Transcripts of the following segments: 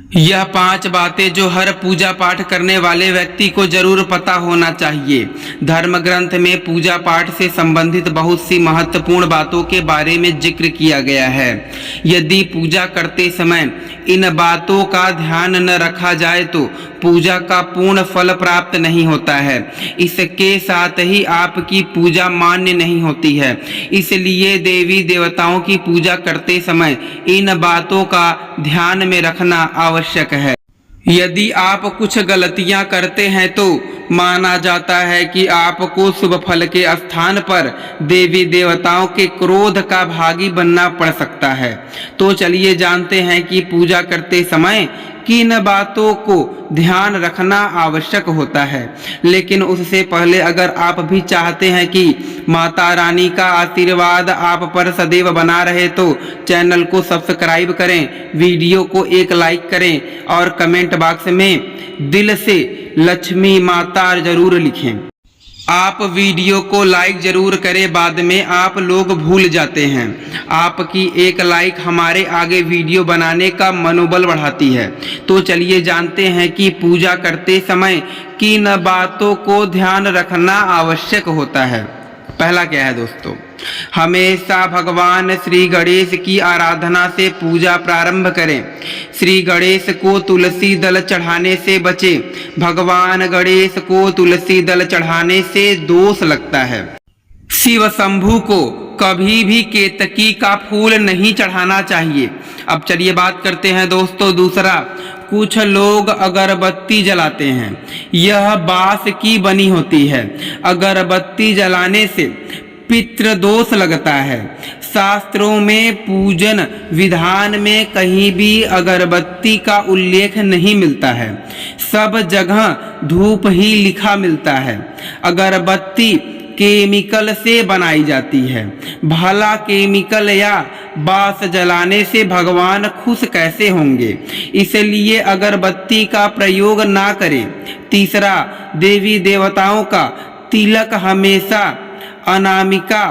यह 5 बातें जो हर पूजा पाठ करने वाले व्यक्ति को जरूर पता होना चाहिए। धर्म ग्रंथ में पूजा पाठ से संबंधित बहुत सी महत्वपूर्ण बातों के बारे में जिक्र किया गया है। यदि पूजा करते समय इन बातों का ध्यान न रखा जाए तो पूजा का पूर्ण फल प्राप्त नहीं होता है। इसके साथ ही आपकी पूजा मान्य नहीं होती है। इसलिए देवी देवताओं की पूजा करते समय इन बातों का ध्यान में रखना आवश्यक है। यदि आप कुछ गलतियां करते हैं तो माना जाता है कि आपको शुभ फल के स्थान पर देवी देवताओं के क्रोध का भागी बनना पड़ सकता है। तो चलिए जानते हैं कि पूजा करते समय किन बातों को ध्यान रखना आवश्यक होता है। लेकिन उससे पहले अगर आप भी चाहते हैं कि माता रानी का आशीर्वाद आप पर सदैव बना रहे तो चैनल को सब्सक्राइब करें, वीडियो को एक लाइक करें और कमेंट बॉक्स में दिल से लक्ष्मी माता जरूर लिखें। आप वीडियो को लाइक जरूर करें, बाद में आप लोग भूल जाते हैं। आपकी एक लाइक हमारे आगे वीडियो बनाने का मनोबल बढ़ाती है। तो चलिए जानते हैं कि पूजा करते समय किन बातों को ध्यान रखना आवश्यक होता है। पहला क्या है दोस्तों, हमेशा भगवान श्री गणेश की आराधना से पूजा प्रारंभ करें। श्री गणेश को तुलसी दल चढ़ाने से बचें। भगवान गणेश को तुलसी दल चढ़ाने से दोष लगता है। शिव शंभु को कभी भी केतकी का फूल नहीं चढ़ाना चाहिए। अब चलिए बात करते हैं दोस्तों दूसरा, कुछ लोग अगरबत्ती जलाते हैं। यह बांस की बनी होती है। अगरबत्ती जलाने से पितृदोष लगता है। शास्त्रों में पूजन विधान में कहीं भी अगरबत्ती का उल्लेख नहीं मिलता है। सब जगह धूप ही लिखा मिलता है। अगरबत्ती केमिकल से बनाई जाती है। भला केमिकल या बांस जलाने से भगवान खुश कैसे होंगे, इसलिए अगरबत्ती का प्रयोग ना करें। तीसरा, देवी देवताओं का तिलक हमेशा अनामिका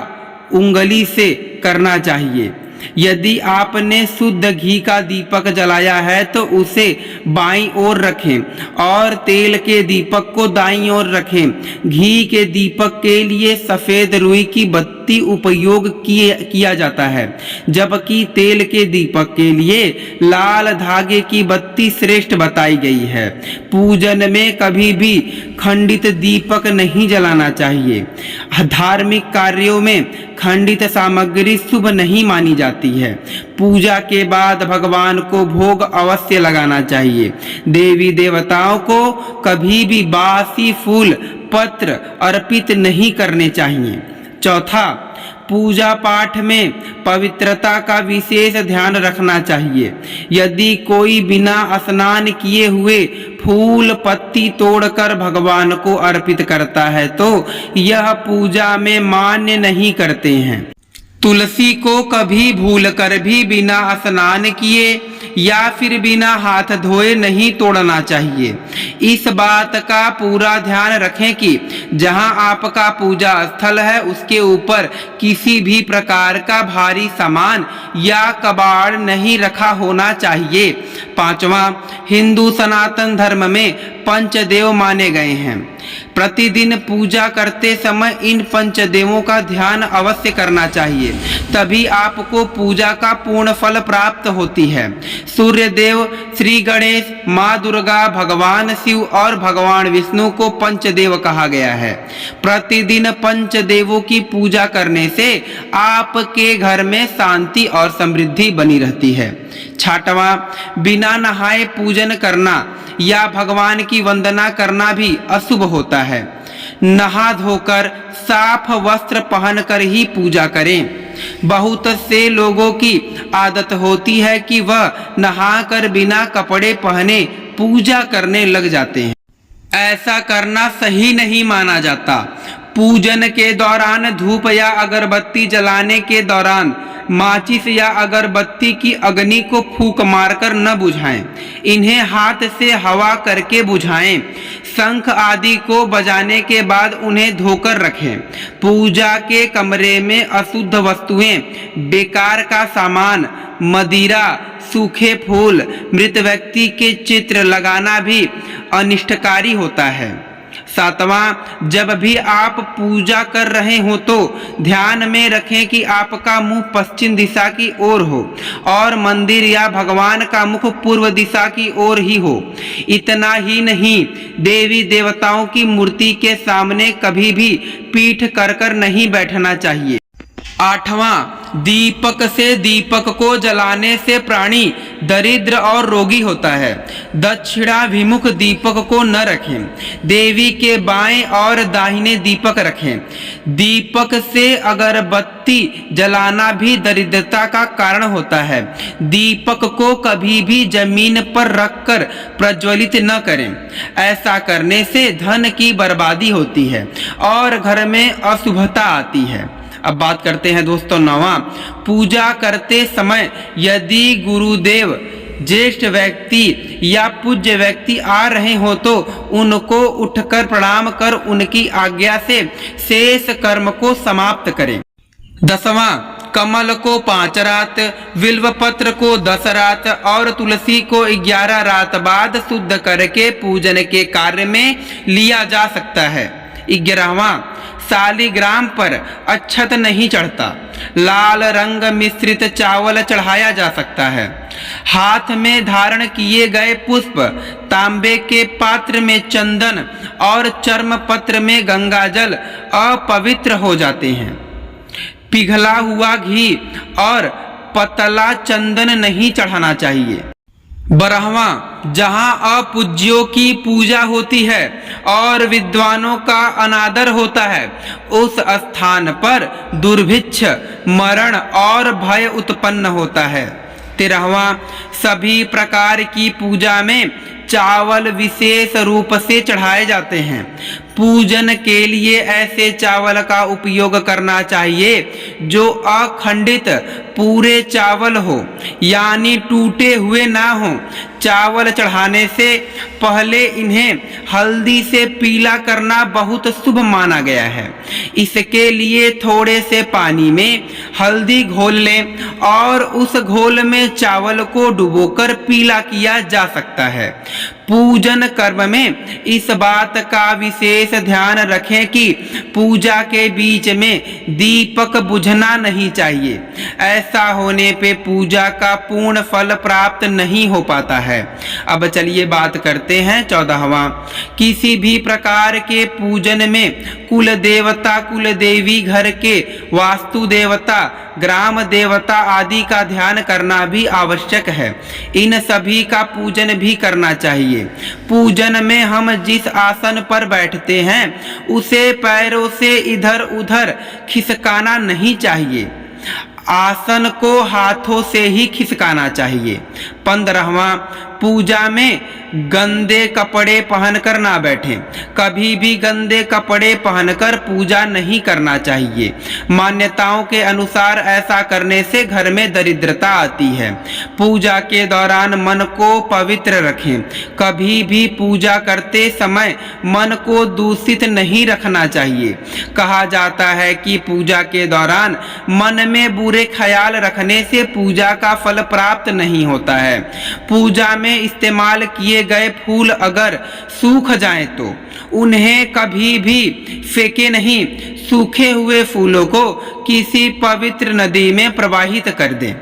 उंगली से करना चाहिए। यदि आपने शुद्ध घी का दीपक जलाया है तो उसे बाईं ओर रखें और तेल के दीपक को दाईं ओर रखें। घी के दीपक के लिए सफेद रुई की बत्ती उपयोग किया जाता है, जबकि तेल के दीपक के लिए लाल धागे की बत्ती श्रेष्ठ बताई गई है। पूजन में कभी भी खंडित दीपक नहीं जलाना चाहिए। धार्मिक कार्यों में खंडित सामग्री शुभ नहीं मानी जाती है। पूजा के बाद भगवान को भोग अवश्य लगाना चाहिए। देवी देवताओं को कभी भी बासी फूल पत्र अर्पित नहीं करने चाहिए। चौथा, पूजा पाठ में पवित्रता का विशेष ध्यान रखना चाहिए। यदि कोई बिना स्नान किए हुए फूल पत्ती तोड़कर भगवान को अर्पित करता है तो यह पूजा में मान्य नहीं करते हैं। तुलसी को कभी भूलकर भी बिना स्नान किए या फिर बिना हाथ धोए नहीं तोड़ना चाहिए। इस बात का पूरा ध्यान रखें कि जहां आपका पूजा स्थल है उसके ऊपर किसी भी प्रकार का भारी सामान या कबाड़ नहीं रखा होना चाहिए। पांचवा, हिंदू सनातन धर्म में पंचदेव माने गए हैं। प्रतिदिन पूजा करते समय इन पंचदेवों का ध्यान अवश्य करना चाहिए, तभी आपको पूजा का पूर्ण फल प्राप्त होती है। सूर्य देव, श्री गणेश, माँ दुर्गा, भगवान शिव और भगवान विष्णु को पंचदेव कहा गया है। प्रतिदिन पंचदेवों की पूजा करने से आपके घर में शांति और समृद्धि बनी रहती है। छठवां, बिना नहाए पूजन करना या भगवान की वंदना करना भी अशुभ होता है। नहा धोकर साफ वस्त्र पहनकर ही पूजा करें। बहुत से लोगों की आदत होती है कि वह नहाकर बिना कपड़े पहने पूजा करने लग जाते हैं। ऐसा करना सही नहीं माना जाता। पूजन के दौरान धूप या अगरबत्ती जलाने के दौरान माचिस या अगरबत्ती की अग्नि को फूंक मारकर न बुझाएं। इन्हें हाथ से हवा करके बुझाएं। शंख आदि को बजाने के बाद उन्हें धोकर रखें। पूजा के कमरे में अशुद्ध वस्तुएं, बेकार का सामान, मदिरा, सूखे फूल, मृत व्यक्ति के चित्र लगाना भी अनिष्टकारी होता है। 7वां, जब भी आप पूजा कर रहे हो तो ध्यान में रखें कि आपका मुंह पश्चिम दिशा की ओर हो और मंदिर या भगवान का मुख पूर्व दिशा की ओर ही हो। इतना ही नहीं, देवी देवताओं की मूर्ति के सामने कभी भी पीठ कर नहीं बैठना चाहिए। 8वां, दीपक से दीपक को जलाने से प्राणी दरिद्र और रोगी होता है। दक्षिणाभिमुख दीपक को न रखें। देवी के बाएं और दाहिने दीपक रखें। दीपक से अगरबत्ती जलाना भी दरिद्रता का कारण होता है। दीपक को कभी भी जमीन पर रखकर प्रज्वलित न करें। ऐसा करने से धन की बर्बादी होती है और घर में अशुभता आती है। अब बात करते हैं दोस्तों 9वां, पूजा करते समय यदि गुरुदेव, ज्येष्ठ व्यक्ति या पूज्य व्यक्ति आ रहे हो तो उनको उठकर प्रणाम कर उनकी आज्ञा से शेष कर्म को समाप्त करें। 10वां, कमल को 5 रात, बिल्व पत्र को 10 रात और तुलसी को 11 रात बाद शुद्ध करके पूजन के कार्य में लिया जा सकता है। 11वां, शालिग्राम पर अक्षत नहीं चढ़ता। लाल रंग मिश्रित चावल चढ़ाया जा सकता है। हाथ में धारण किए गए पुष्प, तांबे के पात्र में चंदन और चर्म पत्र में गंगाजल अपवित्र हो जाते हैं। पिघला हुआ घी और पतला चंदन नहीं चढ़ाना चाहिए। 12वां, जहां अपूज्यों की पूजा होती है और विद्वानों का अनादर होता है, उस स्थान पर दुर्भिक्ष, मरण और भय उत्पन्न होता है। 13वां, सभी प्रकार की पूजा में चावल विशेष रूप से चढ़ाए जाते हैं। पूजन के लिए ऐसे चावल का उपयोग करना चाहिए जो अखंडित पूरे चावल हो, यानी टूटे हुए ना हो। चावल चढ़ाने से पहले इन्हें हल्दी से पीला करना बहुत शुभ माना गया है। इसके लिए थोड़े से पानी में हल्दी घोल लें और उस घोल में चावल को डुबोकर पीला किया जा सकता है। पूजन कर्म में इस बात का विशेष ध्यान रखें कि पूजा के बीच में दीपक बुझना नहीं चाहिए। ऐसा होने पे पूजा का पूर्ण फल प्राप्त नहीं हो पाता है। अब चलिए बात करते हैं 14वां, किसी भी प्रकार के पूजन में कुल देवता, कुल देवी, घर के वास्तु देवता, ग्राम देवता आदि का ध्यान करना भी आवश्यक है। इन सभी का पूजन भी करना चाहिए। पूजन में हम जिस आसन पर बैठते हैं उसे पैरों से इधर उधर खिसकाना नहीं चाहिए। आसन को हाथों से ही खिसकाना चाहिए। 15वां, पूजा में गंदे कपड़े पहनकर ना बैठें। कभी भी गंदे कपड़े पहनकर पूजा नहीं करना चाहिए। मान्यताओं के अनुसार ऐसा करने से घर में दरिद्रता आती है। पूजा के दौरान मन को पवित्र रखें। कभी भी पूजा करते समय मन को दूषित नहीं रखना चाहिए। कहा जाता है कि पूजा के दौरान मन में बुरे ख्याल रखने से पूजा का फल प्राप्त नहीं होता है। पूजा में इस्तेमाल किए गए फूल अगर सूख जाएं तो उन्हें कभी भी फेंके नहीं। सूखे हुए फूलों को किसी पवित्र नदी में प्रवाहित कर दें।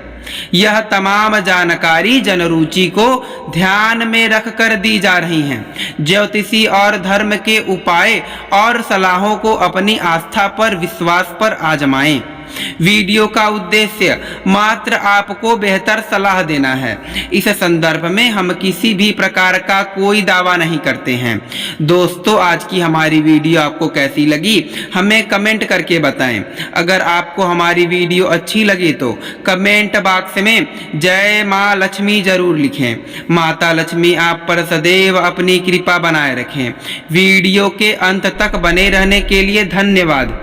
यह तमाम जानकारी जनरुचि को ध्यान में रखकर दी जा रही हैं। ज्योतिषी और धर्म के उपाय और सलाहों को अपनी आस्था पर, विश्वास पर आजमाएं। वीडियो का उद्देश्य मात्र आपको बेहतर सलाह देना है। इस संदर्भ में हम किसी भी प्रकार का कोई दावा नहीं करते हैं। दोस्तों, आज की हमारी वीडियो आपको कैसी लगी हमें कमेंट करके बताएं। अगर आपको हमारी वीडियो अच्छी लगी तो कमेंट बॉक्स में जय माँ लक्ष्मी जरूर लिखें। माता लक्ष्मी आप पर सदैव अपनी कृपा बनाए रखें। वीडियो के अंत तक बने रहने के लिए धन्यवाद।